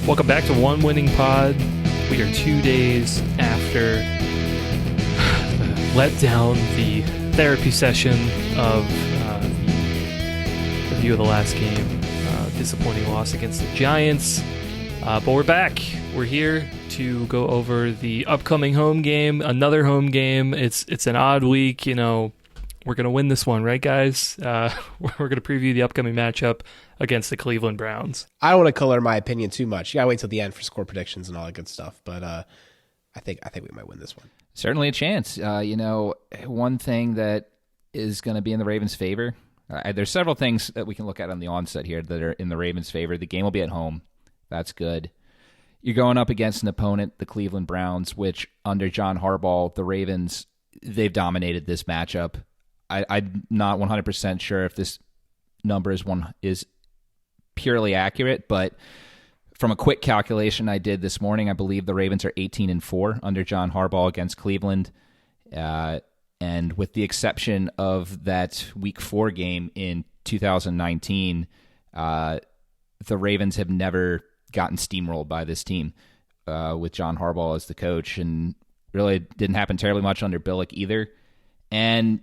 Welcome back to One Winning Pod. We are 2 days after let down the therapy session of the review of the last game. Disappointing loss against the Giants. But we're back. We're here to go over the upcoming home game, another home game. It's an odd week, you know. We're going to win this one, right, guys? We're going to preview the upcoming matchup against the Cleveland Browns. I don't want to color my opinion too much. You got to wait till the end for score predictions and all that good stuff. But I think we might win this one. Certainly a chance. One thing that is going to be in the Ravens' favor, there's several things that we can look at on the onset here that are in the Ravens' favor. The game will be at home. That's good. You're going up against an opponent, the Cleveland Browns, which under John Harbaugh, the Ravens, they've dominated this matchup. I'm not 100% sure if this number is purely accurate, but from a quick calculation I did this morning, I believe the Ravens are 18-4 under John Harbaugh against Cleveland. And with the exception of that Week 4 game in 2019, the Ravens have never gotten steamrolled by this team with John Harbaugh as the coach, and really didn't happen terribly much under Billick either. And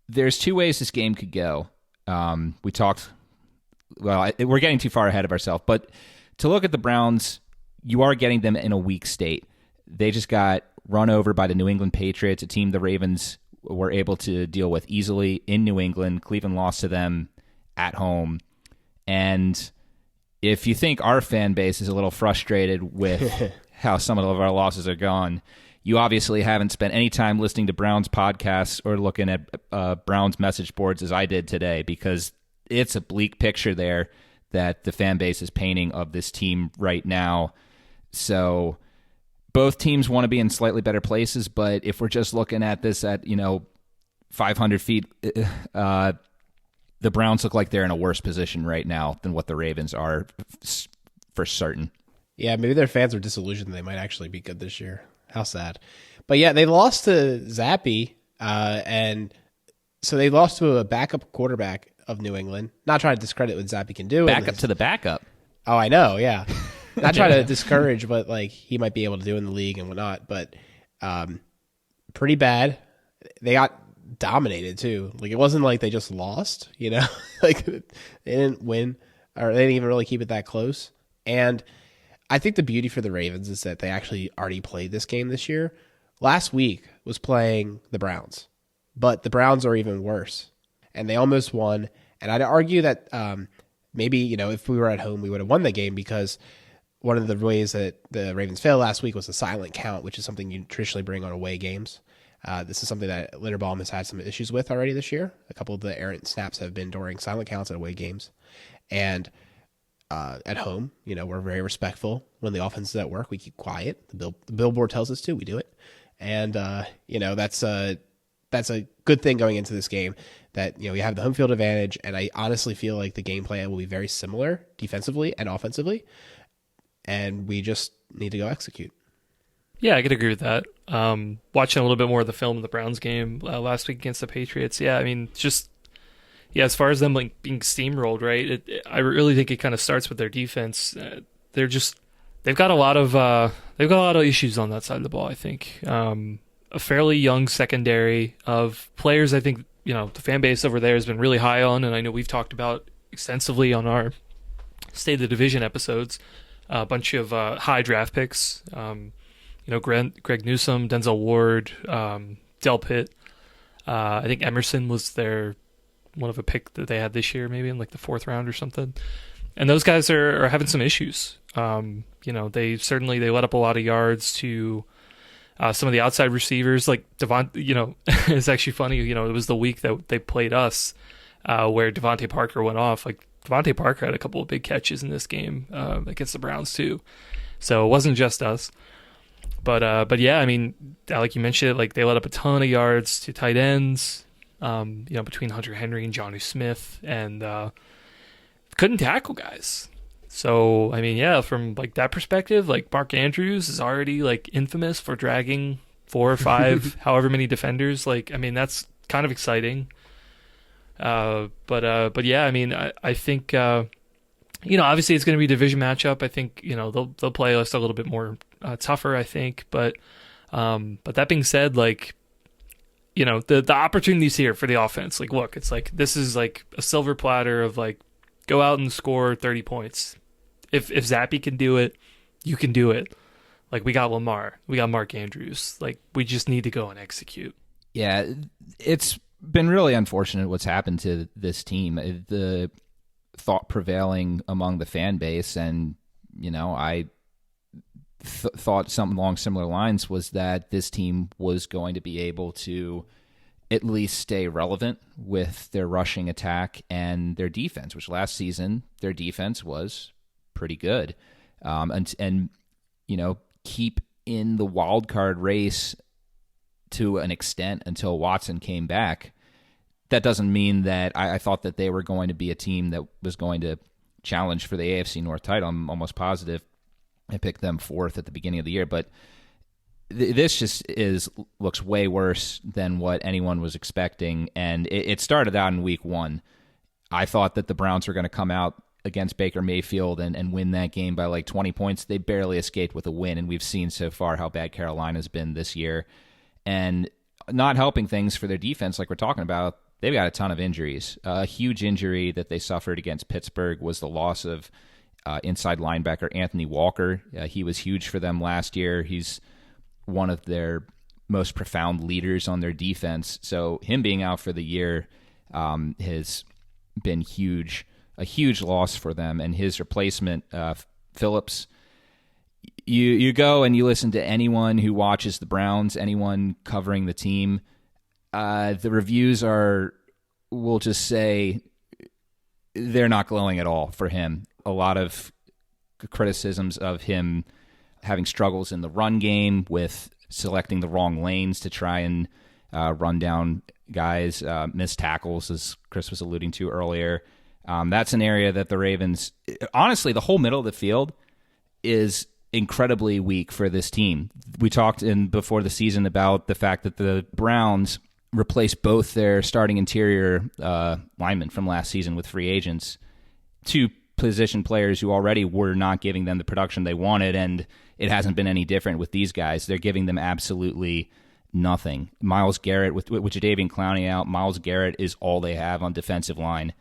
there's two ways this game could go. We're getting too far ahead of ourselves, but to look at the Browns, you are getting them in a weak state. They just got run over by the New England Patriots, a team the Ravens were able to deal with easily in New England. Cleveland lost to them at home. And if you think our fan base is a little frustrated with how some of our losses are gone, you obviously haven't spent any time listening to Browns podcasts or looking at Browns message boards as I did today, because it's a bleak picture there that the fan base is painting of this team right now. So both teams want to be in slightly better places, but if we're just looking at this at 500 feet, the Browns look like they're in a worse position right now than what the Ravens are for certain. Yeah, maybe their fans are disillusioned they might actually be good this year. How sad. But yeah, they lost to Zappy, and so they lost to a backup quarterback of New England. Not trying to discredit what Zappy can do. Backup to the backup. Oh, I know, yeah. Not trying to discourage what he might be able to do in the league and whatnot, but pretty bad. They got dominated too. It wasn't like they just lost, they didn't win, or they didn't even really keep it that close. And I think the beauty for the Ravens is that they actually already played this game this year. Last week was playing the Browns, but the Browns are even worse, and they almost won. And I'd argue that maybe, if we were at home, we would have won the game, because one of the ways that the Ravens failed last week was the silent count, which is something you traditionally bring on away games. This is something that Linderbaum has had some issues with already this year. A couple of the errant snaps have been during silent counts at away games. And at home, we're very respectful. When the offense is at work, we keep quiet. The billboard tells us to. We do it. And, that's a good thing going into this game, that, we have the home field advantage. And I honestly feel like the game plan will be very similar defensively and offensively. And we just need to go execute. Yeah, I could agree with that. Watching a little bit more of the film of the Browns game last week against the Patriots, as far as them being steamrolled, right? I really think it kind of starts with their defense. They've got a lot of issues on that side of the ball. I think a fairly young secondary of players. I think the fan base over there has been really high on, and I know we've talked about extensively on our State of the Division episodes. A bunch of high draft picks. Greg Newsome, Denzel Ward, Del Pitt. I think Emerson was one of a pick that they had this year, maybe in the 4th round or something. And those guys are having some issues. They let up a lot of yards to some of the outside receivers, like Devon. It's actually funny. It was the week that they played us where Devontae Parker went off. Devontae Parker had a couple of big catches in this game against the Browns too. So it wasn't just us. But yeah, I mean, like you mentioned, they let up a ton of yards to tight ends. Between Hunter Henry and Jonnu Smith, and couldn't tackle guys. So, I mean, yeah, from that perspective, Mark Andrews is already infamous for dragging 4 or 5, however many defenders. That's kind of exciting. But yeah, I mean, I think Obviously it's going to be a division matchup. I think, they'll play us a little bit more tougher, I think. But that being said, like, the opportunities here for the offense, like, look, it's like, this is like a silver platter of like, go out and score 30 points. If Zappy can do it, you can do it. Like, we got Lamar, we got Mark Andrews. Like, we just need to go and execute. Yeah, it's been really unfortunate what's happened to this team. The thought prevailing among the fan base, and I thought something along similar lines, was that this team was going to be able to at least stay relevant with their rushing attack and their defense, which last season their defense was pretty good, and keep in the wild card race to an extent until Watson came back. That doesn't mean that I thought that they were going to be a team that was going to challenge for the AFC North title. I'm almost positive I picked them fourth at the beginning of the year, but this just looks way worse than what anyone was expecting. And it started out in week 1. I thought that the Browns were going to come out against Baker Mayfield and win that game by like 20 points. They barely escaped with a win, and we've seen so far how bad Carolina's been this year. And not helping things for their defense, like we're talking about, they've got a ton of injuries. A huge injury that they suffered against Pittsburgh was the loss of inside linebacker Anthony Walker. He was huge for them last year. He's one of their most profound leaders on their defense. So him being out for the year has been a huge loss for them. And his replacement, Phillips, you go and you listen to anyone who watches the Browns, anyone covering the team, the reviews we'll just say, they're not glowing at all for him. A lot of criticisms of him having struggles in the run game, with selecting the wrong lanes to try and run down guys, missed tackles, as Chris was alluding to earlier. That's an area that the Ravens, honestly, the whole middle of the field is incredibly weak for this team. We talked before the season about the fact that the Browns replaced both their starting interior linemen from last season with free agents, 2 position players who already were not giving them the production they wanted, and it hasn't been any different with these guys. They're giving them absolutely nothing. Myles Garrett, with Jadeveon Clowney out, Myles Garrett is all they have on defensive line,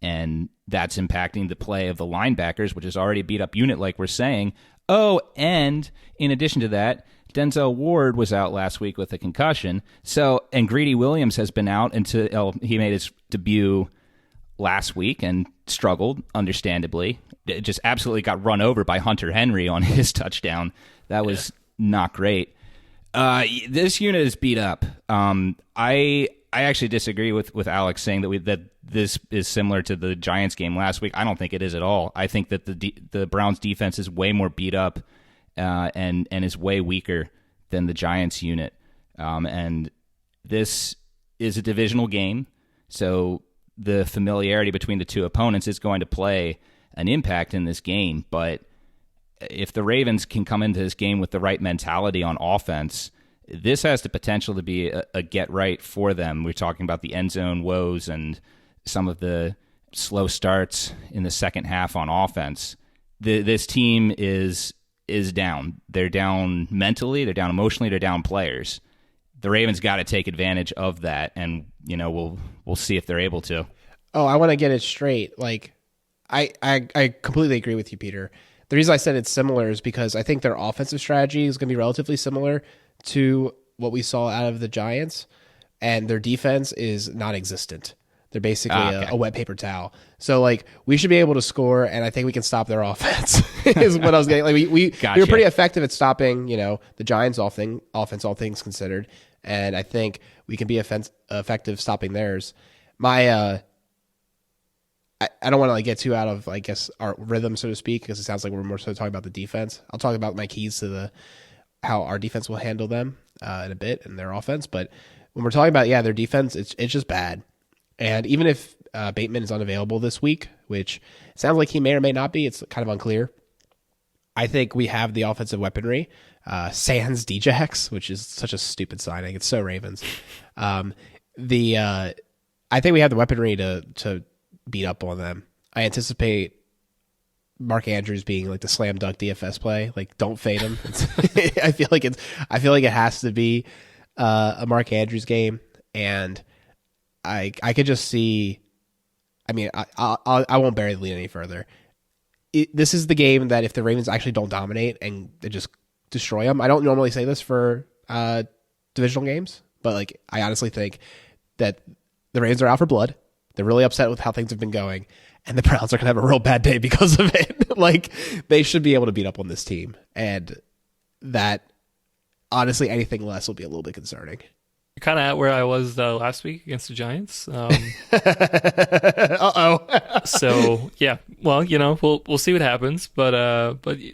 and that's impacting the play of the linebackers, which is already a beat-up unit, like we're saying. Oh, and in addition to that, Denzel Ward was out last week with a concussion. And Greedy Williams has been out until he made his debut last week and struggled, understandably. It just absolutely got run over by Hunter Henry on his touchdown. That was not great. This unit is beat up. I actually disagree with Alex saying that this is similar to the Giants game last week. I don't think it is at all. I think that the Browns defense is way more beat up and is way weaker than the Giants unit. And this is a divisional game, so the familiarity between the two opponents is going to play an impact in this game. But if the Ravens can come into this game with the right mentality on offense, this has the potential to be a get-right for them. We're talking about the end zone woes and some of the slow starts in the second half on offense. This team is down. They're down mentally, they're down emotionally, they're down players. The Ravens got to take advantage of that, and we'll see if they're able to. Oh, I want to get it straight. Like, I completely agree with you, Peter. The reason I said it's similar is because I think their offensive strategy is going to be relatively similar to what we saw out of the Giants, and their defense is non-existent. They're basically a wet paper towel. So, like, we should be able to score, and I think we can stop their offense. Is what I was getting. Like, we were pretty effective at stopping, the Giants' offense, all things considered, and I think we can be effective stopping theirs. I don't want to get too out of, I guess, our rhythm, so to speak, because it sounds like we're more so talking about the defense. I'll talk about my keys to how our defense will handle them in a bit and their offense. But when we're talking about their defense, it's just bad. And even if Bateman is unavailable this week, which sounds like he may or may not be, it's kind of unclear. I think we have the offensive weaponry. Sans Djax, which is such a stupid signing. It's so Ravens. I think we have the weaponry to beat up on them. I anticipate Mark Andrews being like the slam dunk DFS play. Like, don't fade him. I feel like it has to be a Mark Andrews game, and I could just see. I mean, I won't bury the lead any further. This is the game that if the Ravens actually don't dominate and they just destroy them. I don't normally say this for divisional games, but like I honestly think that the Ravens are out for blood. They're really upset with how things have been going, and the Browns are going to have a real bad day because of it. Like, they should be able to beat up on this team, and that, honestly, anything less will be a little bit concerning. You're kind of at where I was last week against the Giants. So yeah, well, we'll see what happens, but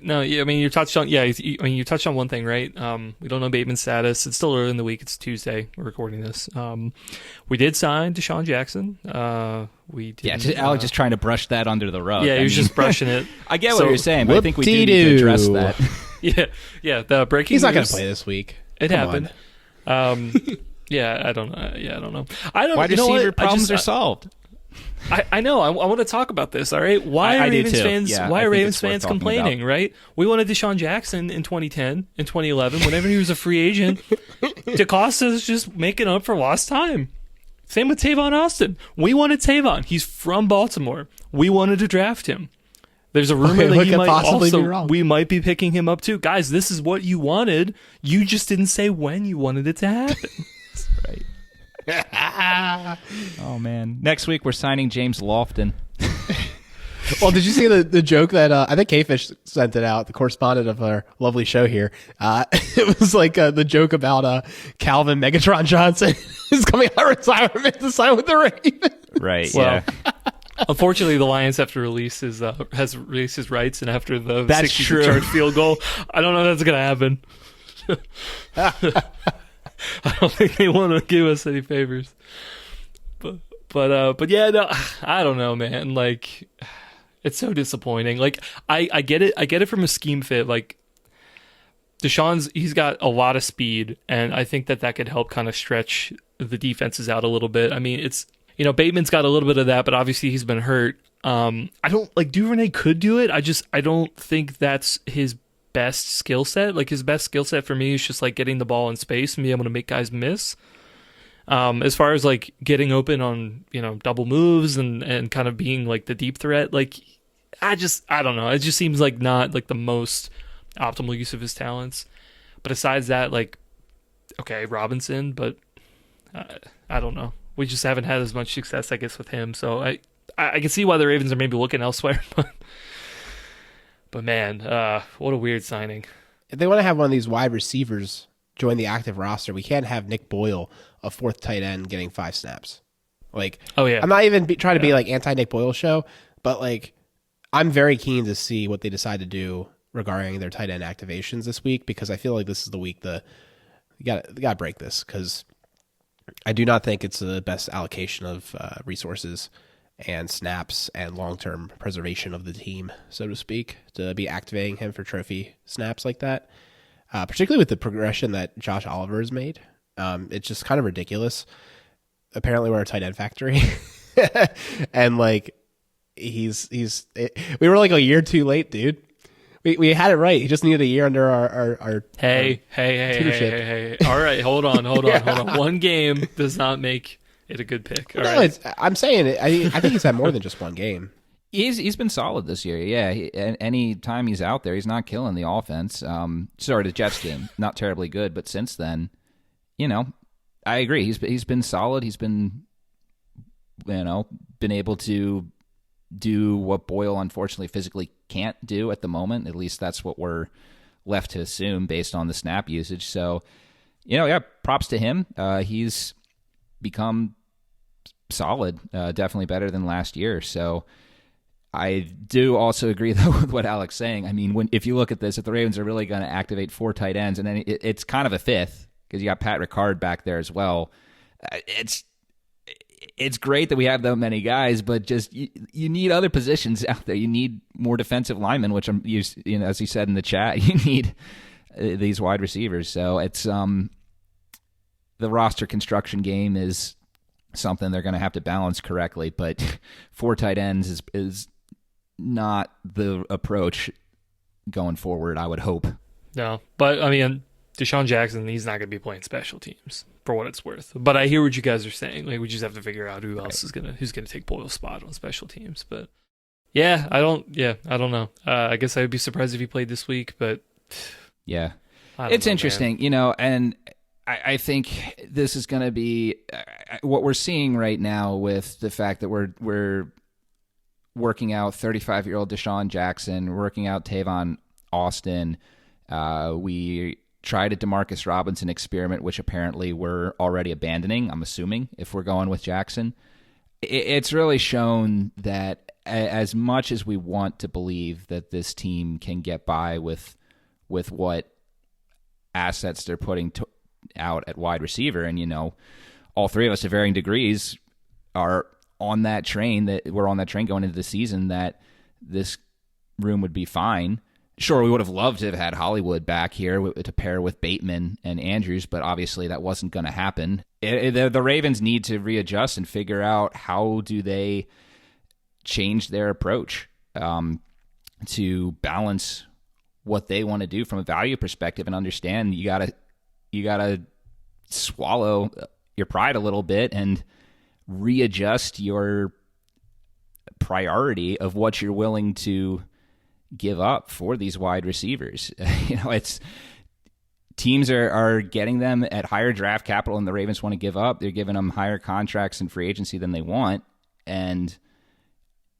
no, I mean, you touched on you touched on one thing, right? We don't know Bateman's status. It's still early in the week. It's Tuesday. We're recording this. We did sign DeSean Jackson. We did. Yeah, Alex just trying to brush that under the rug. Yeah, he was just brushing it. I get what you're saying, but I think we do need to address that. Yeah. The breaking. He's not going to play this week. It happened. Yeah, I don't know. Wide receiver problems are solved. I know. I want to talk about this. All right. Why are Ravens fans? Why are Ravens fans complaining? Right. We wanted DeSean Jackson in 2010, in 2011, whenever he was a free agent. DeCosta's just making up for lost time. Same with Tavon Austin. We wanted Tavon. He's from Baltimore. We wanted to draft him. There's a rumor that we might be picking him up too. Guys, this is what you wanted. You just didn't say when you wanted it to happen. Right. Oh man! Next week we're signing James Lofton. Well, did you see the joke that I think K-Fish sent it out, the correspondent of our lovely show here? It was like the joke about Calvin Megatron Johnson is coming out of retirement to sign with the Ravens. Right. Well, yeah. Unfortunately, the Lions have to release his rights, and after the 60-yard field goal, I don't know if that's going to happen. I don't think they want to give us any favors. But yeah, no, I don't know, man. Like, it's so disappointing. Like, I get it. I get it from a scheme fit. Like, he's got a lot of speed, and I think that could help kind of stretch the defenses out a little bit. I mean, it's, Bateman's got a little bit of that, but obviously he's been hurt. I don't like Duvernay could do it. I don't think that's his best skill set. Like, his best skill set for me is just like getting the ball in space and be able to make guys miss. As far as like getting open on, double moves and kind of being like the deep threat, like I don't know. It just seems like not like the most optimal use of his talents. But besides that, like, okay, Robinson, but I don't know. We just haven't had as much success, I guess, with him. So I can see why the Ravens are maybe looking elsewhere, but man, what a weird signing. If they want to have one of these wide receivers join the active roster, we can't have Nick Boyle, a fourth tight end, getting 5 snaps. Like, oh yeah, I'm not even trying to be like anti-Nick Boyle show, but like, I'm very keen to see what they decide to do regarding their tight end activations this week, because I feel like this is the week you got to break this, because I do not think it's the best allocation of resources and snaps and long-term preservation of the team, so to speak, to be activating him for trophy snaps like that, particularly with the progression that Josh Oliver has made. It's just kind of ridiculous. Apparently we're a tight end factory. And like, we were like a year too late, dude. We had it right. He just needed a year under our Hey. All right, hold on. One game does not make it a good pick. All right. I'm saying it. I think he's had more than just one game. He's been solid this year. Yeah, any time he's out there, he's not killing the offense. Sorry, the Jets game, not terribly good, but since then, I agree. He's been solid. He's been, been able to do what Boyle unfortunately physically can't do at the moment. At least that's what we're left to assume based on the snap usage. So, props to him. He's become solid, definitely better than last year. So I do also agree though with what Alex is saying. I mean, if you look at this, if the Ravens are really going to activate 4 tight ends, and then it's kind of a 5th because you got Pat Ricard back there as well. It's great that we have that many guys, but just you need other positions out there. You need more defensive linemen, which as you said in the chat, you need these wide receivers. So it's the roster construction game is something they're going to have to balance correctly. But 4 tight ends is not the approach going forward, I would hope. No, but I mean, DeSean Jackson, he's not going to be playing special teams for what it's worth. But I hear what you guys are saying. Like, we just have to figure out who else who's gonna take Boyle's spot on special teams. But yeah, I don't know. I guess I would be surprised if he played this week. But yeah, it's interesting, and I think this is going to be what we're seeing right now with the fact that we're working out 35-year-old DeSean Jackson, working out Tavon Austin. We tried a DeMarcus Robinson experiment, which apparently we're already abandoning, I'm assuming, if we're going with Jackson. It's really shown that as much as we want to believe that this team can get by with what assets they're putting out at wide receiver, and all three of us to varying degrees are on that train, that we're on that train going into the season, that this room would be fine. Sure, we would have loved to have had Hollywood back here to pair with Bateman and Andrews, but obviously that wasn't going to happen. The Ravens need to readjust and figure out how do they change their approach to balance what they want to do from a value perspective, and understand you gotta swallow your pride a little bit and readjust your priority of what you're willing to give up for these wide receivers. It's teams are getting them at higher draft capital than the Ravens want to give up. They're giving them higher contracts and free agency than they want, and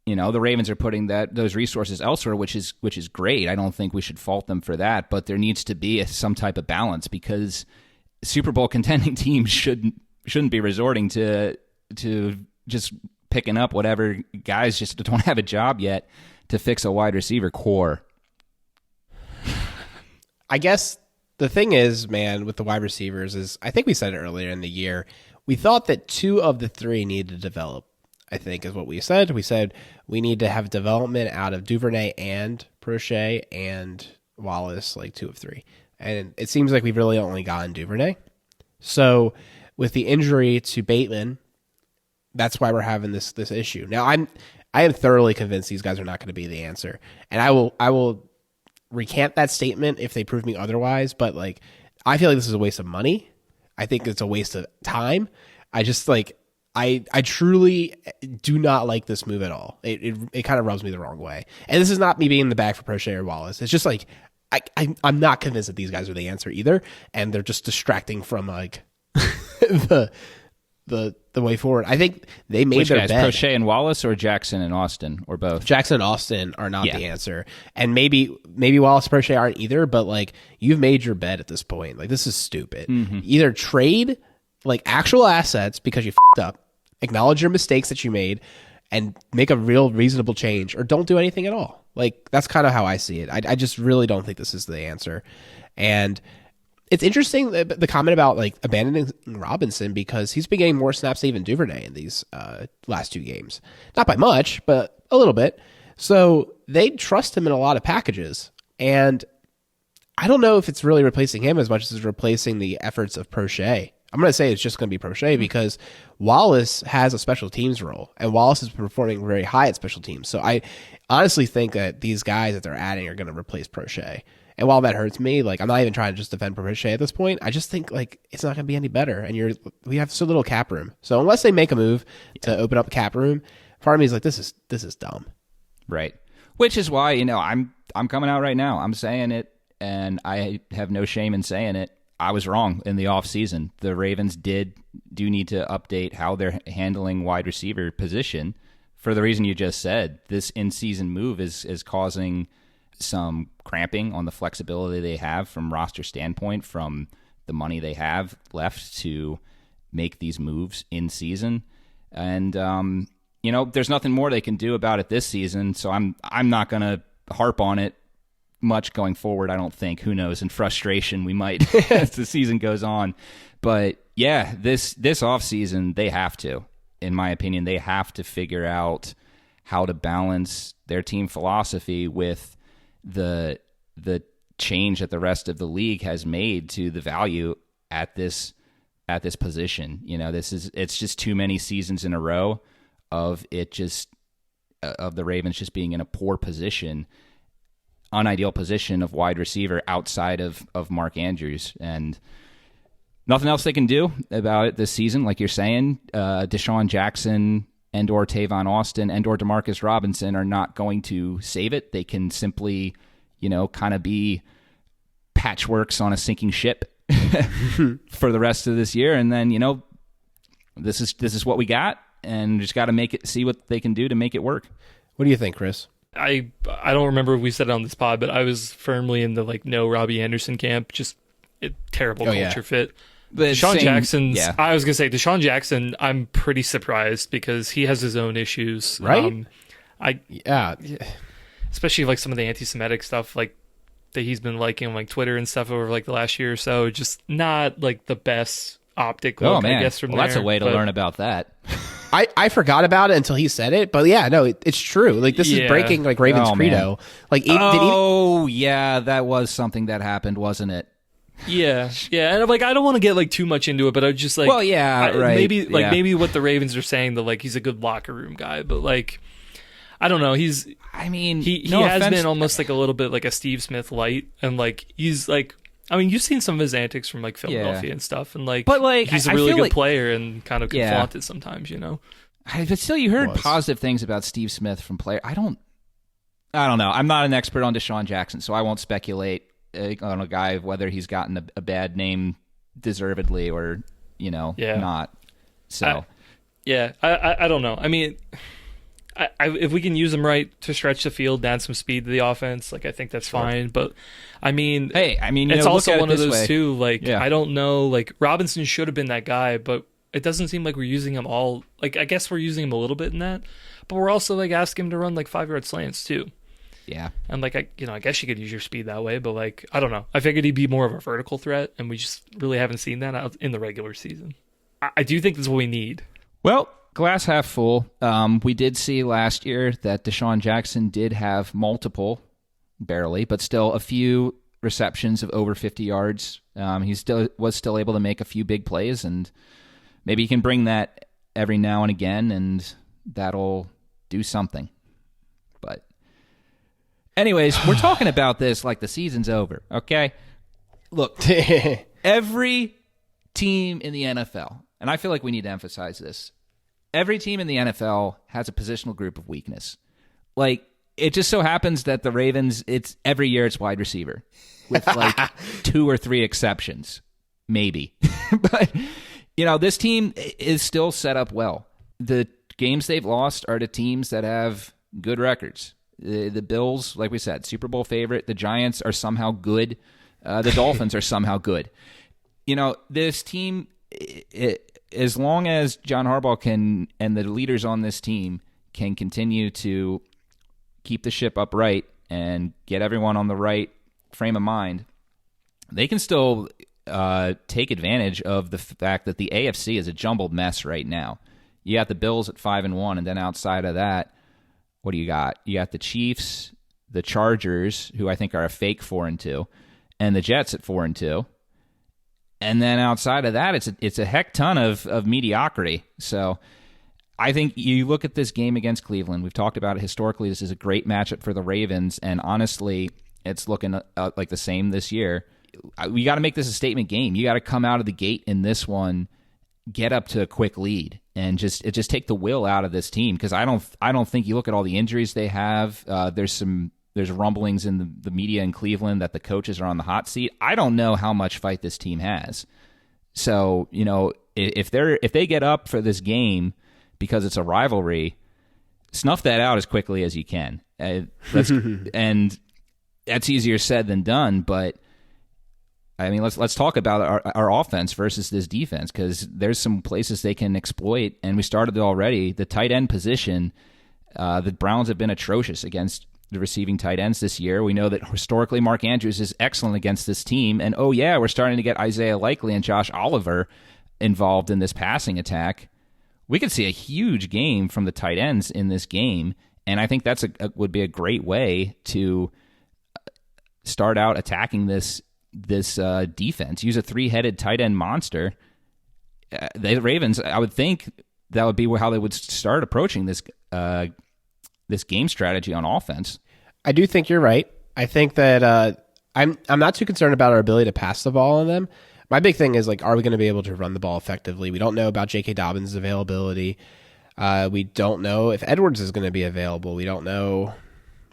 the Ravens are putting those resources elsewhere, which is great. I don't think we should fault them for that, but there needs to be some type of balance, because Super Bowl contending teams shouldn't be resorting to just picking up whatever guys just don't have a job yet to fix a wide receiver core. I guess the thing is, man, with the wide receivers is, I think we said it earlier in the year, we thought that 2 of the 3 needed to develop, I think is what we said. We said we need to have development out of Duvernay and Prochet and Wallace, like 2 of 3. And it seems like we've really only gotten Duvernay. So with the injury to Bateman, that's why we're having this issue. Now I am thoroughly convinced these guys are not going to be the answer, and I will recant that statement if they prove me otherwise. But I feel like this is a waste of money. I think it's a waste of time. I just I truly do not like this move at all. It kind of rubs me the wrong way. And this is not me being in the bag for Prochet or Wallace. It's just I'm not convinced that these guys are the answer either, and they're just distracting from the way forward. I think they made Which their guys, bed. Prochet and Wallace, or Jackson and Austin, or both? Jackson and Austin are not the answer, and maybe Wallace and Prochet aren't either. But you've made your bed at this point. This is stupid. Mm-hmm. Either trade actual assets because you fucked up, acknowledge your mistakes that you made, and make a real reasonable change, or don't do anything at all. That's kind of how I see it. I just really don't think this is the answer. And it's interesting, the comment about abandoning Robinson, because he's been getting more snaps than even Duvernay in these last 2 games. Not by much, but a little bit. So they trust him in a lot of packages. And I don't know if it's really replacing him as much as it's replacing the efforts of Prochet. I'm going to say it's just going to be Prochet, because Wallace has a special teams role, and Wallace is performing very high at special teams. So I honestly think that these guys that they're adding are going to replace Prochet. And while that hurts me, I'm not even trying to just defend Prochet at this point. I just think it's not going to be any better, and we have so little cap room. So unless they make a move to open up a cap room, part of me is this is dumb. Right. Which is why I'm coming out right now. I'm saying it, and I have no shame in saying it. I was wrong in the offseason. The Ravens do need to update how they're handling wide receiver position for the reason you just said. This in-season move is causing some cramping on the flexibility they have from roster standpoint, from the money they have left to make these moves in season. And, there's nothing more they can do about it this season. So I'm not going to harp on it much going forward. I don't think. Who knows? In frustration, we might as the season goes on. But yeah, this offseason, they have to, in my opinion, they have to figure out how to balance their team philosophy with the change that the rest of the league has made to the value at this position. It's just too many seasons in a row of it just of the Ravens just being in a poor position, unideal position of wide receiver outside of Mark Andrews. And nothing else they can do about it this season, like you're saying. DeSean Jackson and or Tavon Austin and or Demarcus Robinson are not going to save it. They can simply, kind of be patchworks on a sinking ship for the rest of this year. And then, this is what we got, and just got to see what they can do to make it work. What do you think, Chris? I don't remember if we said it on this pod, but I was firmly in the no Robbie Anderson camp. Just a terrible culture fit. DeSean Jackson, I was gonna say DeSean Jackson. I'm pretty surprised because he has his own issues, right? Especially like some of the anti-Semitic stuff that he's been liking on Twitter and stuff over the last year or so. Just not the best optic look, I guess. From there, that's a way to learn about that. I forgot about it until he said it, but it's true. This is breaking Ravens credo. That was something that happened, wasn't it? Yeah, and I don't want to get too much into it, but I just right. Maybe what the Ravens are saying that he's a good locker room guy, but I don't know. He has been almost a little bit like a Steve Smith light, and he's you've seen some of his antics from Philadelphia and stuff, and he's a really good player and kind of can flaunt it sometimes, But still, you heard positive things about Steve Smith from player. I don't know. I'm not an expert on DeSean Jackson, so I won't speculate on a guy whether he's gotten a bad name deservedly or not. So I don't know. If we can use him right to stretch the field, add some speed to the offense, I think that's fine. But it's also one of those too. I don't know. Robinson should have been that guy, but it doesn't seem like we're using him all. I guess we're using him a little bit in that, but we're also asking him to run 5-yard slants too. Yeah, and I guess you could use your speed that way, but I don't know. I figured he'd be more of a vertical threat, and we just really haven't seen that out in the regular season. I do think that's what we need. Well, glass half full. We did see last year that DeSean Jackson did have multiple, barely, but still a few receptions of over 50 yards. He was still able to make a few big plays, and maybe he can bring that every now and again, and that'll do something. But anyways, we're talking about this like the season's over, okay? Look, every team in the NFL, and I feel like we need to emphasize this, every team in the NFL has a positional group of weakness. It just so happens that the Ravens, every year it's wide receiver with 2 or 3 exceptions, maybe. But, this team is still set up well. The games they've lost are to teams that have good records. The Bills, like we said, Super Bowl favorite. The Giants are somehow good. The Dolphins are somehow good. This team, as long as John Harbaugh and the leaders on this team can continue to keep the ship upright and get everyone on the right frame of mind, they can still take advantage of the fact that the AFC is a jumbled mess right now. You got the Bills at 5-1, and then outside of that, what do you got? You got the Chiefs, the Chargers, who I think are a fake 4-2, and the Jets at 4-2. And then outside of that, it's a heck ton of mediocrity. So I think you look at this game against Cleveland. We've talked about it historically. This is a great matchup for the Ravens, and honestly, it's looking like the same this year. We got to make this a statement game. You got to come out of the gate in this one, get up to a quick lead, and just take the will out of this team, because I don't think you look at all the injuries they have. There's rumblings in the media in Cleveland that the coaches are on the hot seat. I don't know how much fight this team has. So, if they get up for this game because it's a rivalry, snuff that out as quickly as you can. And that's easier said than done, but let's talk about our offense versus this defense, because there's some places they can exploit, and we started it already. The tight end position, the Browns have been atrocious against the receiving tight ends this year. We know that historically Mark Andrews is excellent against this team, and we're starting to get Isaiah Likely and Josh Oliver involved in this passing attack. We could see a huge game from the tight ends in this game, and I think that's would be a great way to start out attacking this defense. Use a 3-headed tight end monster. The Ravens, I would think that would be how they would start approaching this this game strategy on offense. I do think you're right. I think that I'm not too concerned about our ability to pass the ball on them. My big thing is, like, are we going to be able to run the ball effectively? We don't know about J.K. Dobbins' availability. We don't know if Edwards is going to be available. We don't know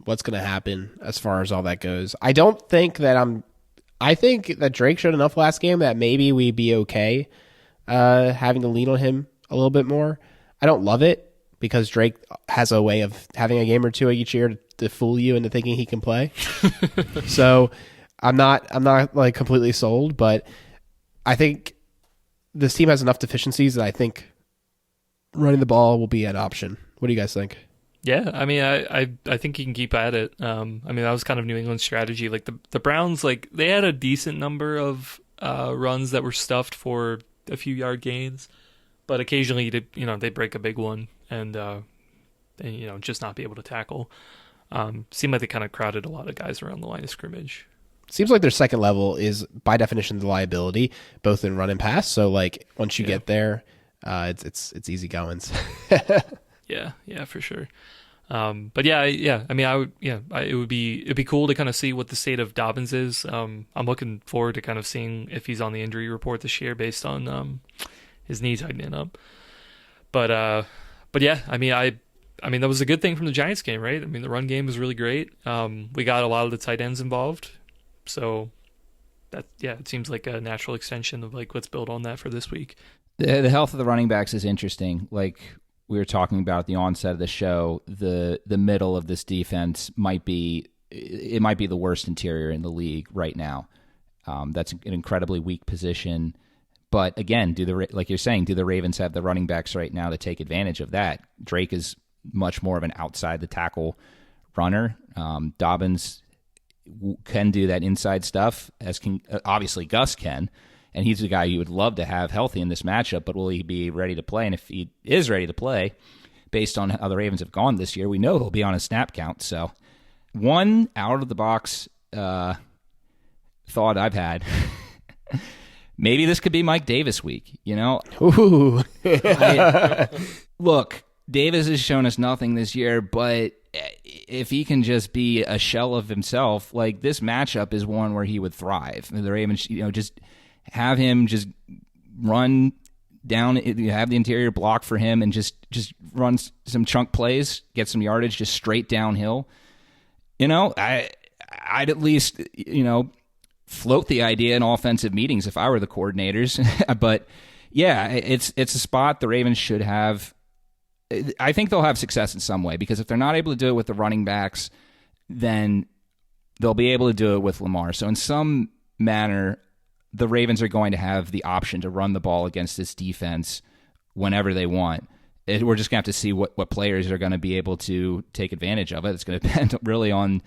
what's going to happen as far as all that goes. I think that Drake showed enough last game that maybe we'd be okay having to lean on him a little bit more. I don't love it because Drake has a way of having a game or two each year to fool you into thinking he can play. So I'm not like completely sold, but I think this team has enough deficiencies that I think running the ball will be an option. What do you guys think? Yeah, I mean, I think he can keep at it. I mean, that was kind of New England's strategy. Like the Browns, like they had a decent number of runs that were stuffed for a few yard gains, but occasionally they break a big one and just not be able to tackle. Seemed like they kind of crowded a lot of guys around the line of scrimmage. Seems like their second level is by definition the liability, both in run and pass. So like once you get there, it's easy goings. Yeah, for sure. But yeah. I mean, it'd be cool to kind of see what the state of Dobbins is. I'm looking forward to kind of seeing if he's on the injury report this year based on his knee tightening up. But yeah, I mean that was a good thing from the Giants game, right? I mean, the run game was really great. We got a lot of the tight ends involved, so it seems like a natural extension of like let's build on that for this week. The health of the running backs is interesting. Like we were talking about at the onset of the show, the middle of this defense might be the worst interior in the league right now. That's an incredibly weak position. But again, like you're saying, do the Ravens have the running backs right now to take advantage of that? Drake is much more of an outside the tackle runner. Dobbins can do that inside stuff, as can obviously Gus can. And he's the guy you would love to have healthy in this matchup, but will he be ready to play? And if he is ready to play, based on how the Ravens have gone this year, we know he'll be on a snap count. So one out-of-the-box thought I've had, maybe this could be Mike Davis week, Ooh. Look, Davis has shown us nothing this year, but if he can just be a shell of himself, like this matchup is one where he would thrive. The Ravens, just have him just run down, have the interior block for him and just run some chunk plays, get some yardage just straight downhill. I'd at least, float the idea in offensive meetings if I were the coordinators. But yeah, it's a spot the Ravens should have. I think they'll have success in some way, because if they're not able to do it with the running backs, then they'll be able to do it with Lamar. So in some manner, the Ravens are going to have the option to run the ball against this defense whenever they want. We're just going to have to see what players are going to be able to take advantage of it. It's going to depend really on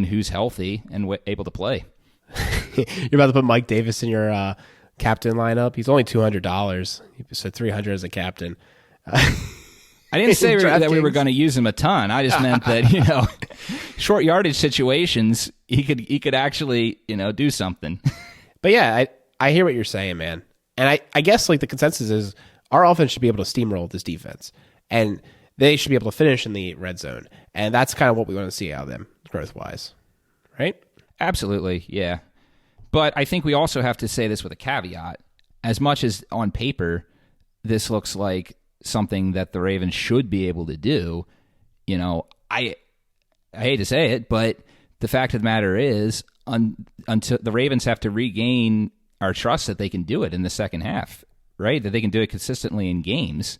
who's healthy and able to play. You're about to put Mike Davis in your captain lineup. He's only $200. You said $300 as a captain. I didn't say that we were going to use him a ton. I just meant that short yardage situations he could actually do something. But yeah, I hear what you're saying, man. And I guess like the consensus is our offense should be able to steamroll this defense, and they should be able to finish in the red zone. And that's kind of what we want to see out of them growth-wise, right? Absolutely, yeah. But I think we also have to say this with a caveat. As much as on paper this looks like something that the Ravens should be able to do, I hate to say it, but the fact of the matter is, until the Ravens have to regain our trust that they can do it in the second half, right? That they can do it consistently in games.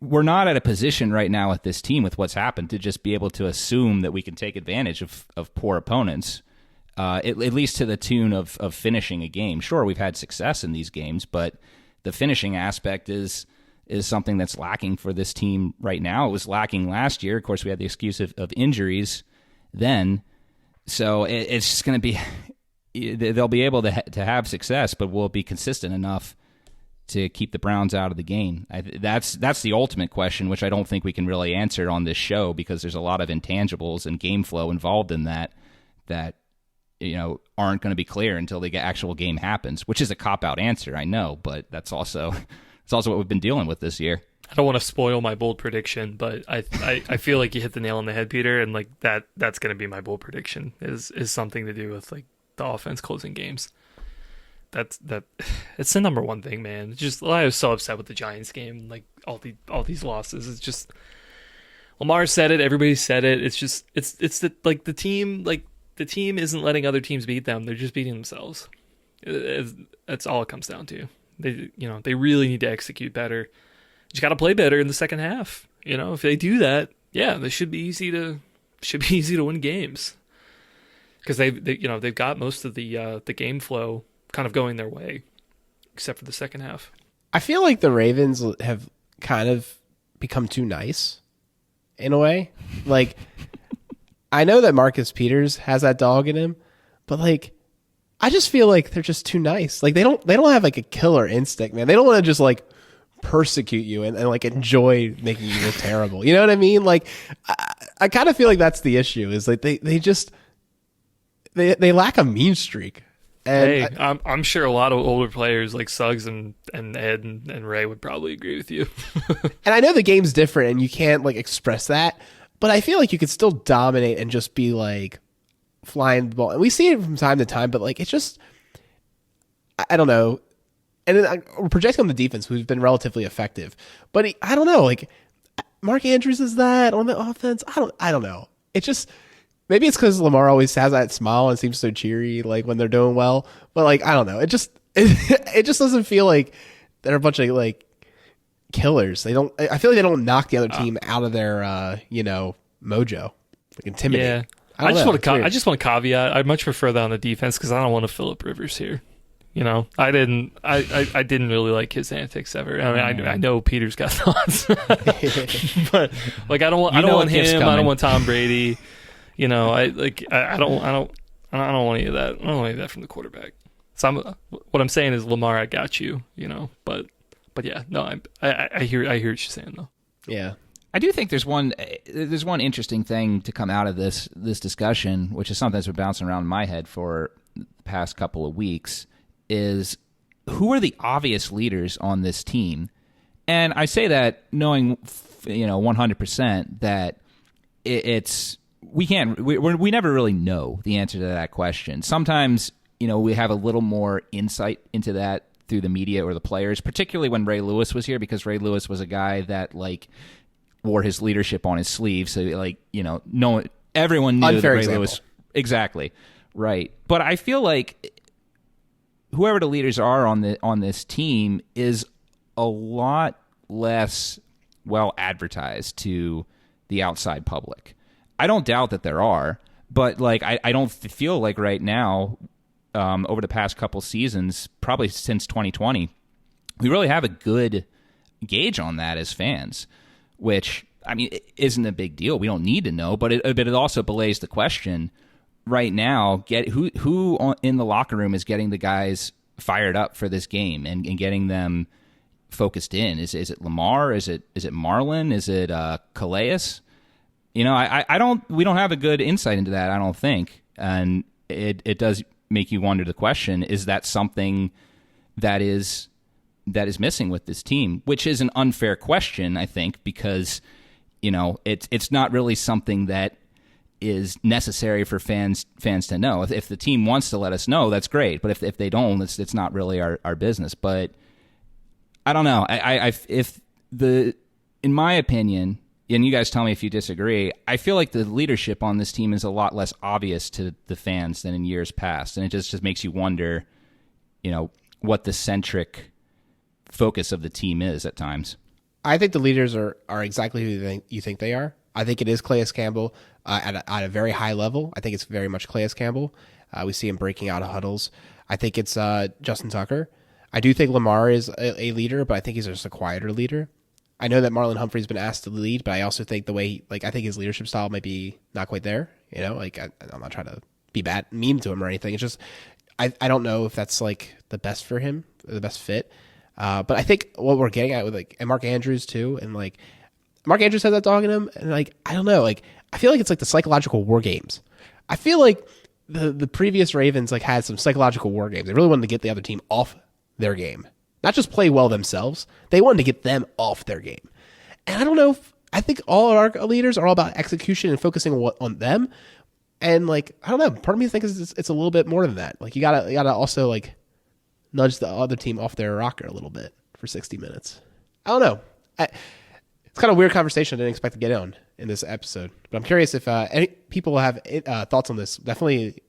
We're not at a position right now with this team with what's happened to just be able to assume that we can take advantage of poor opponents, at least to the tune of finishing a game. Sure, we've had success in these games, but the finishing aspect is something that's lacking for this team right now. It was lacking last year. Of course, we had the excuse of injuries then. So it's just going to be, they'll be able to have success, but will it be consistent enough to keep the Browns out of the game? That's the ultimate question, which I don't think we can really answer on this show, because there's a lot of intangibles and game flow involved in that aren't going to be clear until the actual game happens, which is a cop-out answer, I know, but that's also what we've been dealing with this year. I don't want to spoil my bold prediction, but I feel like you hit the nail on the head, Peter, and like that's going to be my bold prediction is something to do with like the offense closing games. It's the number one thing, man. It's just I was so upset with the Giants game, like all these losses. It's just Lamar said it, everybody said it. It's just it's the team isn't letting other teams beat them. They're just beating themselves. That's all it comes down to. They really need to execute better. Just got to play better in the second half. If they do that, yeah, they should be easy to win games because they've got most of the game flow kind of going their way, except for the second half. I feel like the Ravens have kind of become too nice in a way. Like, I know that Marcus Peters has that dog in him, but like, I just feel like they're just too nice. Like they don't have like a killer instinct, man. They don't want to just like persecute you and like enjoy making you look terrible. You know what I mean? Like, I kind of feel like that's the issue. Is like they lack a mean streak. And I'm sure a lot of older players like Suggs and Ed and Ray would probably agree with you. And I know the game's different and you can't like express that, but I feel like you could still dominate and just be like flying the ball. And we see it from time to time, but like it's just, I don't know. And then we're projecting on the defense, who's been relatively effective, but I don't know. Like Mark Andrews is that on the offense. I don't know. It's just. Maybe it's because Lamar always has that smile and seems so cheery, like when they're doing well. But like, I don't know. It just doesn't feel like they're a bunch of like killers. I feel like they don't knock the other team out of their mojo, like intimidate. Yeah, I just want to caveat. I'd much prefer that on the defense because I don't want to Phillip Rivers here. I didn't really like his antics ever. I mean, I know Peter's got thoughts, but like I don't want him. I don't want Tom Brady. I don't want any of that. I don't want any of that from the quarterback. So what I'm saying is, Lamar, I got you. But yeah, no, I hear what you're saying though. Yeah, I do think there's one interesting thing to come out of this discussion, which is something that's been bouncing around in my head for the past couple of weeks. Is who are the obvious leaders on this team? And I say that knowing 100% that it's. We never really know the answer to that question. Sometimes, we have a little more insight into that through the media or the players, particularly when Ray Lewis was here, because Ray Lewis was a guy that like wore his leadership on his sleeve. So like, everyone knew Unfair that Ray example. Lewis. Exactly. Right. But I feel like whoever the leaders are on this team is a lot less well advertised to the outside public. I don't doubt that there are, but like I don't feel like right now, over the past couple seasons, probably since 2020, we really have a good gauge on that as fans, which I mean isn't a big deal. We don't need to know, but it also belays the question right now. Who in the locker room is getting the guys fired up for this game and getting them focused in? Is it Lamar? Is it Marlon? Is it Calais? We don't have a good insight into that, I don't think. And it does make you wonder the question, is that something that is missing with this team? Which is an unfair question, I think, because, it's not really something that is necessary for fans to know. If the team wants to let us know, that's great. But if they don't, it's not really our business. But I don't know. In my opinion, and you guys tell me if you disagree, I feel like the leadership on this team is a lot less obvious to the fans than in years past. And it just makes you wonder, what the centric focus of the team is at times. I think the leaders are exactly who you think they are. I think it is Calais Campbell at a very high level. I think it's very much Calais Campbell. We see him breaking out of huddles. I think it's Justin Tucker. I do think Lamar is a leader, but I think he's just a quieter leader. I know that Marlon Humphrey's been asked to lead, but I also think the way, I think his leadership style might be not quite there. I'm not trying to be mean to him or anything. It's just, I don't know if that's like the best for him, the best fit. But I think what we're getting at with and Mark Andrews too, and Mark Andrews has that dog in him, and I don't know, I feel like it's like the psychological war games. I feel like the previous Ravens had some psychological war games. They really wanted to get the other team off their game. Not just play well themselves. They wanted to get them off their game. And I don't know I think all our leaders are all about execution and focusing on them. And like, I don't know, part of me thinks it's a little bit more than that. Like you gotta also like nudge the other team off their rocker a little bit for 60 minutes. I don't know. It's kind of a weird conversation I didn't expect to get on in this episode. But I'm curious if any people have thoughts on this. Definitely,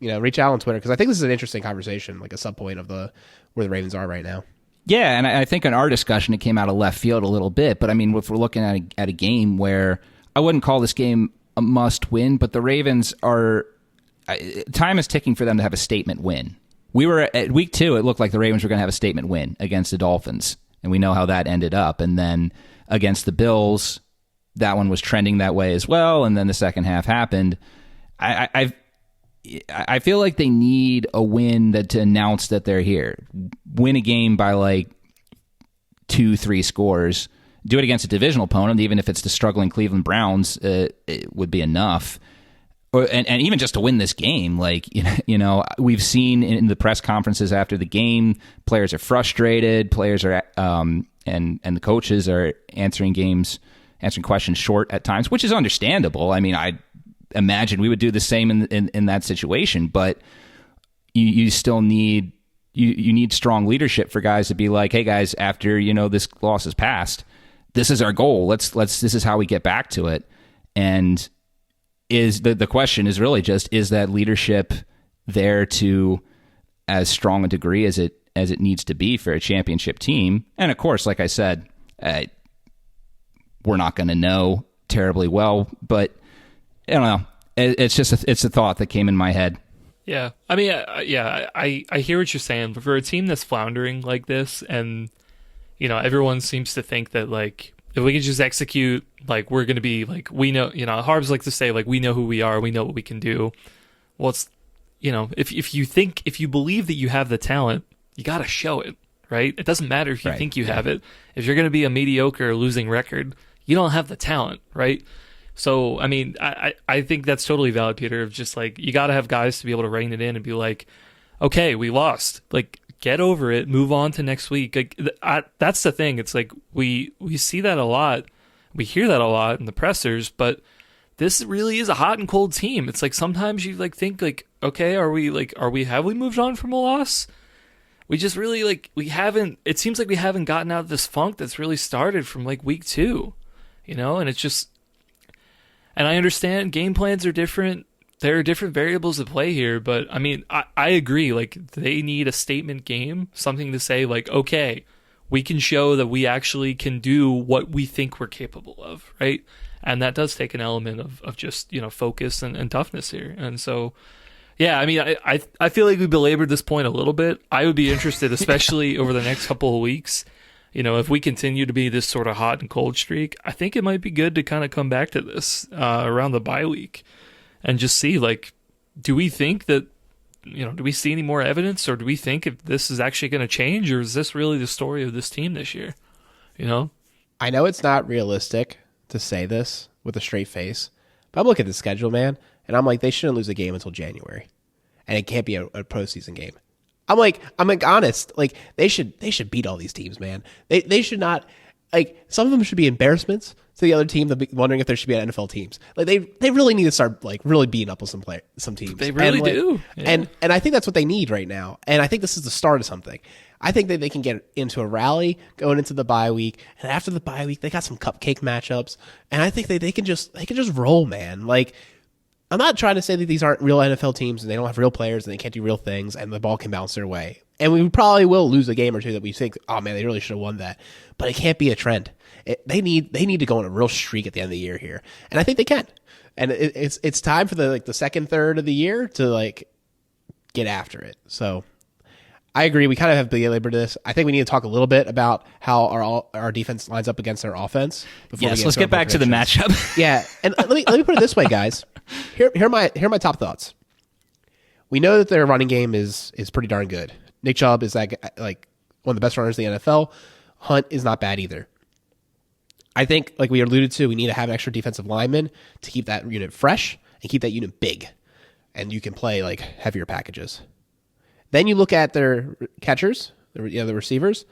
reach out on Twitter, because I think this is an interesting conversation, like a sub point of where the Ravens are right now. Yeah, and I think in our discussion it came out of left field a little bit. But I mean, if we're looking at a game where I wouldn't call this game a must win, but the Ravens are time is ticking for them to have a statement win. We were at week 2. It looked like the Ravens were going to have a statement win against the Dolphins, and we know how that ended up. And then against the Bills, that one was trending that way as well. And then the second half happened. I feel like they need a win to announce that they're here. Win a game by like 2-3 scores. Do it against a divisional opponent, even if it's the struggling Cleveland Browns, it would be enough. And even just to win this game, like, we've seen in the press conferences after the game, players are frustrated, players are, and the coaches are answering questions short at times, which is understandable. I mean, I imagine we would do the same in that situation, but you still need, you need strong leadership for guys to be like, hey guys, after, this loss is passed, this is our goal. This is how we get back to it. And is the question is really just, is that leadership there to as strong a degree as it needs to be for a championship team? And of course, like I said, we're not going to know terribly well, but I don't know. It's just it's a thought that came in my head. Yeah, I mean, I hear what you're saying, but for a team that's floundering like this, and everyone seems to think that like if we can just execute, like we're going to be like, we know, Harbs like to say like we know who we are, we know what we can do. Well, it's if you believe that you have the talent, you got to show it, right? It doesn't matter if you think you have it. If you're going to be a mediocre losing record, you don't have the talent, right? So, I mean, I think that's totally valid, Peter, of just like, you got to have guys to be able to rein it in and be like, okay, we lost. Like, get over it, move on to next week. Like, that's the thing. It's like, we see that a lot. We hear that a lot in the pressers, but this really is a hot and cold team. It's like, sometimes you like think like, okay, have we moved on from a loss? We just really like, it seems like we haven't gotten out of this funk that's really started from like week 2, and it's just, and I understand game plans are different. There are different variables at play here, but I mean, I agree. Like, they need a statement game, something to say like, okay, we can show that we actually can do what we think we're capable of, right? And that does take an element of just, focus and toughness here. And so, yeah, I mean, I feel like we belabored this point a little bit. I would be interested, especially over the next couple of weeks, if we continue to be this sort of hot and cold streak, I think it might be good to kind of come back to this around the bye week and just see, like, do we think that, do we see any more evidence, or do we think if this is actually going to change, or is this really the story of this team this year? I know it's not realistic to say this with a straight face, but I'm looking at the schedule, man, and I'm like, they shouldn't lose a game until January, and it can't be a postseason game. I'm like honest. Like, they should beat all these teams, man. They should not, like, some of them should be embarrassments to the other team. They'll be wondering if there should be NFL teams. Like, they really need to start like really beating up with some teams. They really do. Yeah. And I think that's what they need right now. And I think this is the start of something. I think that they can get into a rally going into the bye week, and after the bye week, they got some cupcake matchups, and I think they can just roll, man. Like, I'm not trying to say that these aren't real NFL teams and they don't have real players and they can't do real things and the ball can bounce their way. And we probably will lose a game or two that we think, oh man, they really should have won that. But it can't be a trend. They need to go on a real streak at the end of the year here, and I think they can. And it's time for the second third of the year to like get after it. So I agree. We kind of have belabored this. I think we need to talk a little bit about how our defense lines up against our offense. Yes, let's get back to the matchup. Yeah, and let me put it this way, guys. Here are my top thoughts. We know that their running game is pretty darn good. Nick Chubb is like one of the best runners in the NFL. Hunt is not bad either. I think, like we alluded to, we need to have an extra defensive lineman to keep that unit fresh and keep that unit big, and you can play like heavier packages. Then you look at their catchers, the receivers,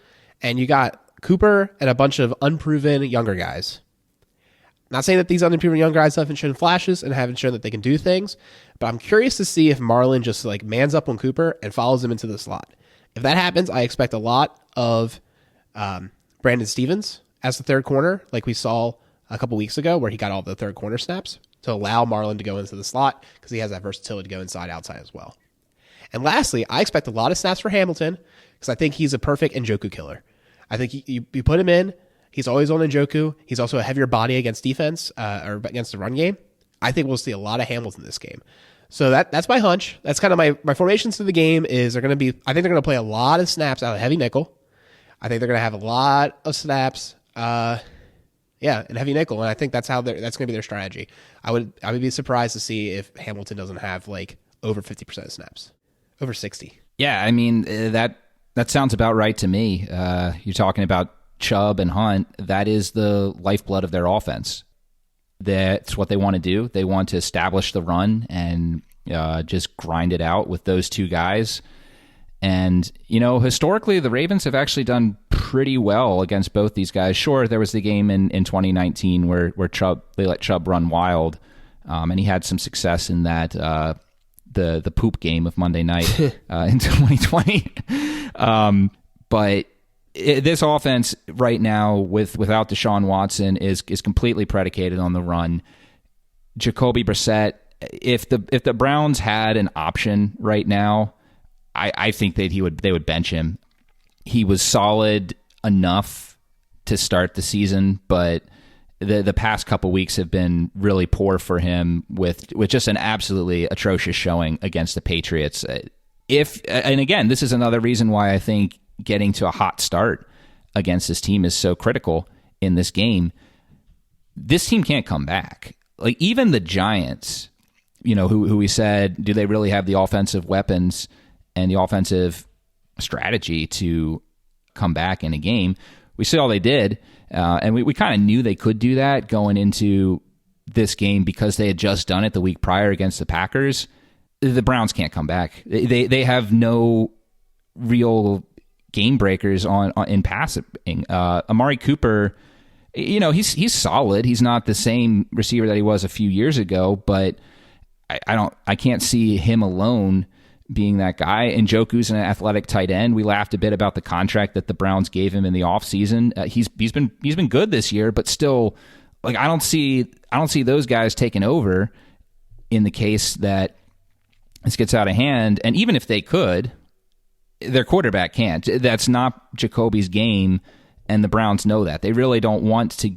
and you got Cooper and a bunch of unproven younger guys. Not saying that these unproven young guys haven't shown flashes and haven't shown that they can do things, but I'm curious to see if Marlin just like mans up on Cooper and follows him into the slot. If that happens, I expect a lot of Brandon Stevens as the third corner, like we saw a couple weeks ago where he got all the third corner snaps to allow Marlin to go into the slot because he has that versatility to go inside, outside as well. And lastly, I expect a lot of snaps for Hamilton because I think he's a perfect Njoku killer. I think you put him in, he's always on Njoku. He's also a heavier body against defense or against the run game. I think we'll see a lot of Hamilton this game. So that's my hunch. That's kind of my formations to the game is they're going to be, I think they're going to play a lot of snaps out of heavy nickel. I think they're going to have a lot of snaps in heavy nickel, and I think that's going to be their strategy. I would be surprised to see if Hamilton doesn't have like over 50% of snaps, over 60. Yeah, I mean that sounds about right to me. You're talking about Chubb and Hunt. That is the lifeblood of their offense. That's what they want to do. They want to establish the run and just grind it out with those two guys. And, historically, the Ravens have actually done pretty well against both these guys. Sure, there was the game in 2019 where they let Chubb run wild, and he had some success in that the poop game of Monday night in 2020. But this offense right now, without Deshaun Watson, is completely predicated on the run. Jacoby Brissett, if the Browns had an option right now, I think that they would bench him. He was solid enough to start the season, but the past couple weeks have been really poor for him with just an absolutely atrocious showing against the Patriots. And again, this is another reason why I think getting to a hot start against this team is so critical in this game. This team can't come back. Like even the Giants, who we said, do they really have the offensive weapons and the offensive strategy to come back in a game? We saw they did, and we kind of knew they could do that going into this game because they had just done it the week prior against the Packers. The Browns can't come back. They have no real game breakers in passing. Amari Cooper, he's solid. He's not the same receiver that he was a few years ago, but I can't see him alone being that guy. And Njoku's an athletic tight end. We laughed a bit about the contract that the Browns gave him in the offseason. He's been good this year, but still, like I don't see those guys taking over in the case that this gets out of hand. And even if they could, their quarterback can't. That's not Jacoby's game, and the Browns know that. They really don't want to.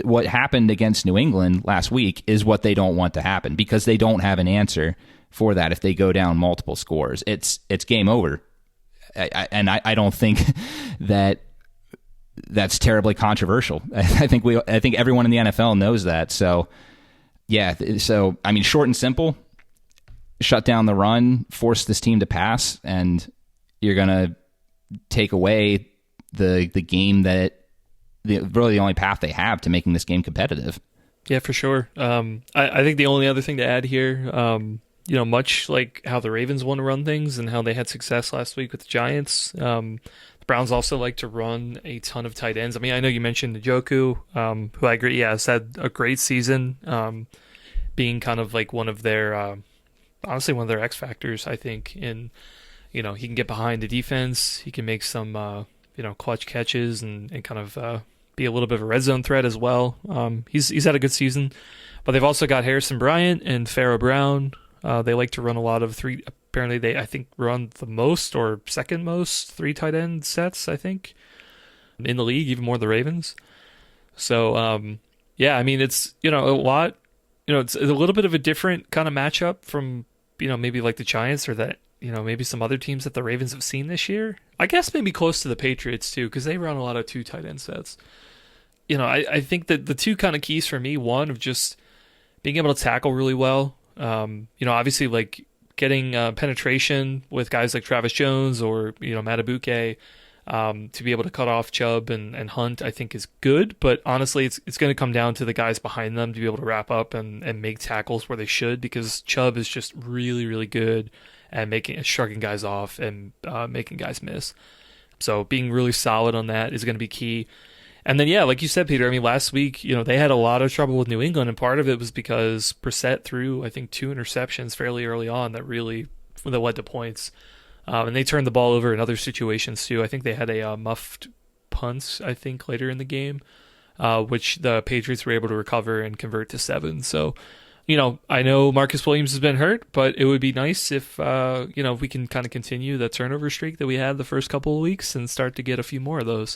What happened against New England last week is what they don't want to happen because they don't have an answer for that. If they go down multiple scores, it's game over. I don't think that's terribly controversial. I think everyone in the NFL knows that. So yeah. So I mean, short and simple. Shut down the run, force this team to pass, and you're gonna take away the game that really the only path they have to making this game competitive. Yeah, for sure. I think the only other thing to add here, much like how the Ravens want to run things and how they had success last week with the Giants, the Browns also like to run a ton of tight ends. I mean, I know you mentioned Njoku, who I agree, has had a great season, being kind of like one of their, honestly, one of their X factors, I think. In, he can get behind the defense, he can make some, clutch catches and kind of be a little bit of a red zone threat as well. He's had a good season, but they've also got Harrison Bryant and Pharaoh Brown. They like to run a lot of three. Apparently, they I think run the most or second most 3 tight end sets, I think, in the league, even more than the Ravens. So I mean it's a lot. It's a little bit of a different kind of matchup from maybe like the Giants or that maybe some other teams that the Ravens have seen this year. I guess maybe close to the Patriots too, because they run a lot of 2 tight end sets. I think that the 2 kind of keys for me, one of just being able to tackle really well. Obviously like getting penetration with guys like Travis Jones or Matabuke to be able to cut off Chubb and Hunt, I think is good. But honestly, it's going to come down to the guys behind them to be able to wrap up and make tackles where they should, because Chubb is just really, really good at shrugging guys off and making guys miss. So being really solid on that is going to be key. And then, yeah, like you said, Peter, I mean, last week, they had a lot of trouble with New England, and part of it was because Brissett threw, I think, 2 interceptions fairly early on that led to points. And they turned the ball over in other situations, too. I think they had a muffed punt, I think, later in the game, which the Patriots were able to recover and convert to 7. So, I know Marcus Williams has been hurt, but it would be nice if, if we can kind of continue the turnover streak that we had the first couple of weeks and start to get a few more of those.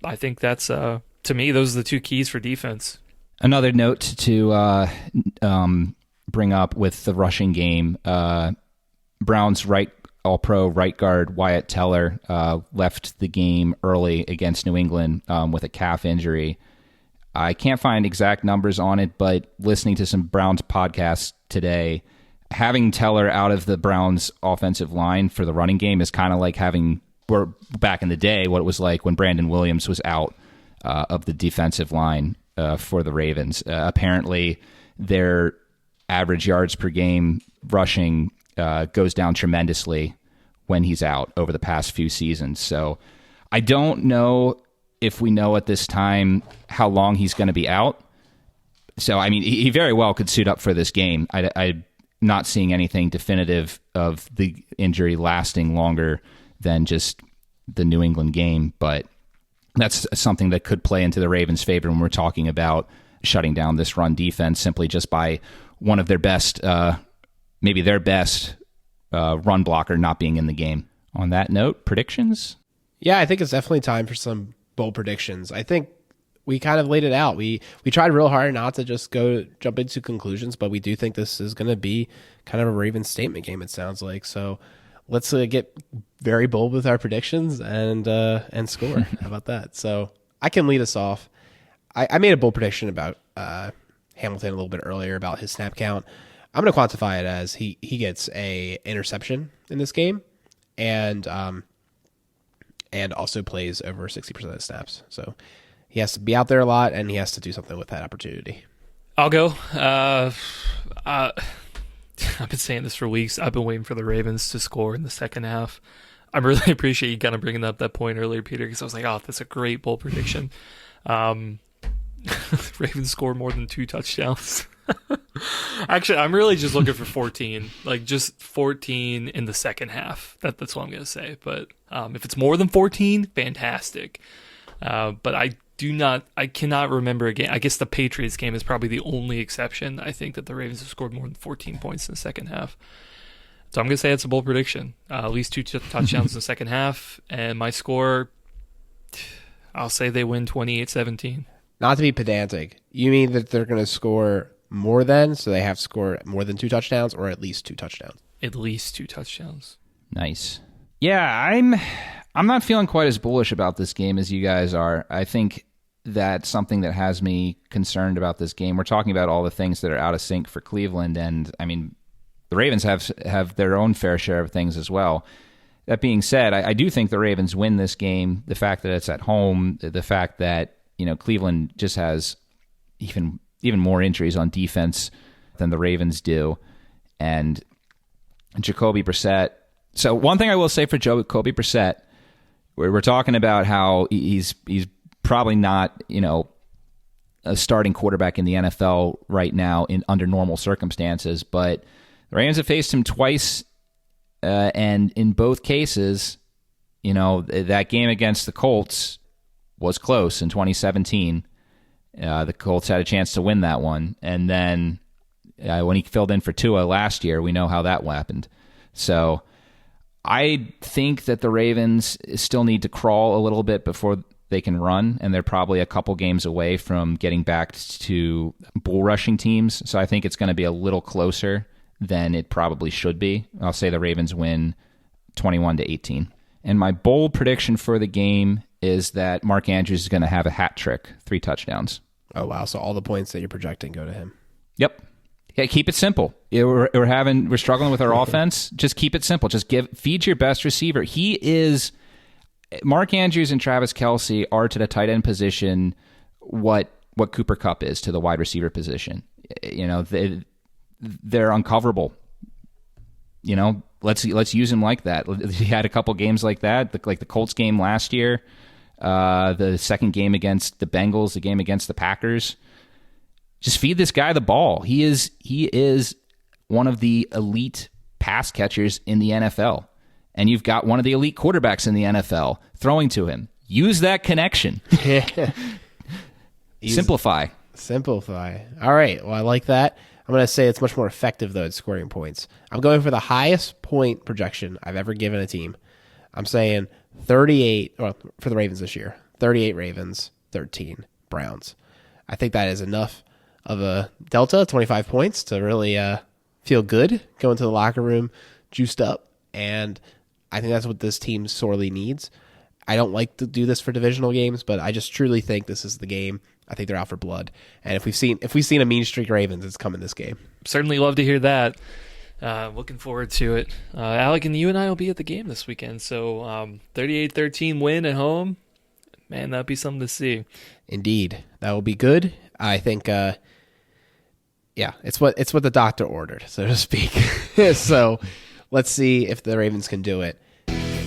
I think that's, to me, those are the 2 keys for defense. Another note to bring up with the rushing game, Browns All-Pro right guard Wyatt Teller left the game early against New England with a calf injury. I can't find exact numbers on it, but listening to some Browns podcasts today, having Teller out of the Browns offensive line for the running game is kind of like back in the day, what it was like when Brandon Williams was out of the defensive line for the Ravens. Apparently, their average yards per game rushing goes down tremendously when he's out over the past few seasons. So I don't know if we know at this time how long he's going to be out. So, I mean, he very well could suit up for this game. I'm not seeing anything definitive of the injury lasting longer than just the New England game, but that's something that could play into the Ravens' favor when we're talking about shutting down this run defense simply just by one of their best, maybe their best run blocker not being in the game. On that note, predictions? Yeah, I think it's definitely time for some bold predictions. I think we kind of laid it out. We tried real hard not to just jump into conclusions, but we do think this is going to be kind of a Ravens statement game, it sounds like. So let's get very bold with our predictions and score. How about that? So I can lead us off. I made a bold prediction about Hamilton a little bit earlier about his snap count. I'm going to quantify it as he gets a interception in this game and also plays over 60% of the snaps. So he has to be out there a lot, and he has to do something with that opportunity. I'll go. I've been saying this for weeks. I've been waiting for the Ravens to score in the second half. I really appreciate you kind of bringing up that point earlier, Peter, because I was like, oh, that's a great bold prediction. Ravens score more than 2 touchdowns. Actually, I'm really just looking for 14, like just 14 in the second half. That's what I'm going to say. But if it's more than 14, fantastic. But I cannot remember a game. I guess the Patriots game is probably the only exception. I think that the Ravens have scored more than 14 points in the second half. So I'm going to say it's a bold prediction. At least 2 touchdowns in the second half. And my score, I'll say they win 28-17. Not to be pedantic, you mean that they're going to score more than, so they have to score more than 2 touchdowns or at least 2 touchdowns? At least 2 touchdowns. Nice. Yeah, I'm not feeling quite as bullish about this game as you guys are. I think that's something that has me concerned about this game. We're talking about all the things that are out of sync for Cleveland, and I mean, the Ravens have their own fair share of things as well. That being said, I do think the Ravens win this game. The fact that it's at home, the fact that Cleveland just has even more injuries on defense than the Ravens do, and Jacoby Brissett. So one thing I will say for Jacoby Brissett, we're talking about how he's probably not a starting quarterback in the NFL right now under normal circumstances, but the Ravens have faced him twice, and in both cases, that game against the Colts was close in 2017. The Colts had a chance to win that one, and then when he filled in for Tua last year, we know how that happened. So I think that the Ravens still need to crawl a little bit before they can run, and they're probably a couple games away from getting back to bull rushing teams. So I think it's going to be a little closer than it probably should be. I'll say the Ravens win 21-18. And my bold prediction for the game is that Mark Andrews is going to have a hat trick, 3 touchdowns. Oh, wow. So all the points that you're projecting go to him. Yep. Yeah, keep it simple. We're struggling with our offense. Just keep it simple. Just feed your best receiver. Mark Andrews and Travis Kelce are to the tight end position what Cooper Kupp is to the wide receiver position. They're uncoverable. let's use him like that. He had a couple games like that, like the Colts game last year, the second game against the Bengals, the game against the Packers. Just feed this guy the ball. He is one of the elite pass catchers in the NFL. And you've got one of the elite quarterbacks in the NFL throwing to him. Use that connection. Simplify. All right. Well, I like that. I'm going to say it's much more effective, though, at scoring points. I'm going for the highest point projection I've ever given a team. I'm saying 38, well, for the Ravens this year, 38 Ravens, 13 Browns. I think that is enough of a delta, 25 points, to really feel good, go into the locker room juiced up, and I think that's what this team sorely needs. I don't like to do this for divisional games, but I just truly think this is the game. I think they're out for blood, and if we've seen a mean streak Ravens, it's coming this game. Certainly love to hear that. Looking forward to it. Alec, and you and I will be at the game this weekend, so 38-13 win at home. Man, that'd be something to see. Indeed, that will be good. I think. Yeah, it's what the doctor ordered, so to speak. So let's see if the Ravens can do it.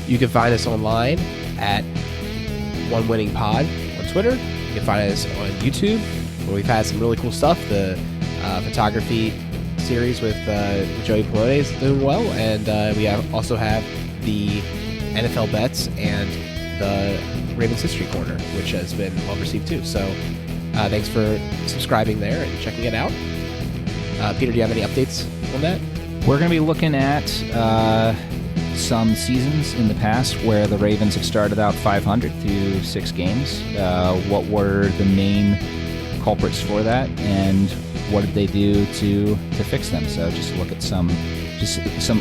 You can find us online at One Winning Pod on Twitter. You can find us on YouTube, where we've had some really cool stuff. The photography series with Joey Pelone is doing well, and we also have the NFL bets and the Ravens History Corner, which has been well received too. So thanks for subscribing there and checking it out. Peter, do you have any updates on that? We're going to be looking at some seasons in the past where the Ravens have started out 500 through 6 games. What were the main culprits for that, and what did they do to fix them? So just look at some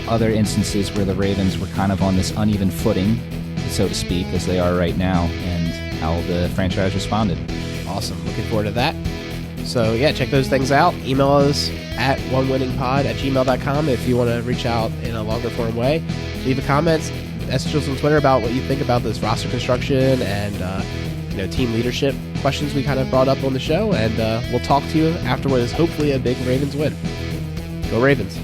other instances where the Ravens were kind of on this uneven footing, so to speak, as they are right now, and how the franchise responded. Awesome. Looking forward to that. So, yeah, check those things out. Email us at onewinningpod@gmail.com if you want to reach out in a longer form way. Leave a comment, message us on Twitter about what you think about this roster construction and team leadership questions we kind of brought up on the show. And we'll talk to you after what is hopefully a big Ravens win. Go Ravens.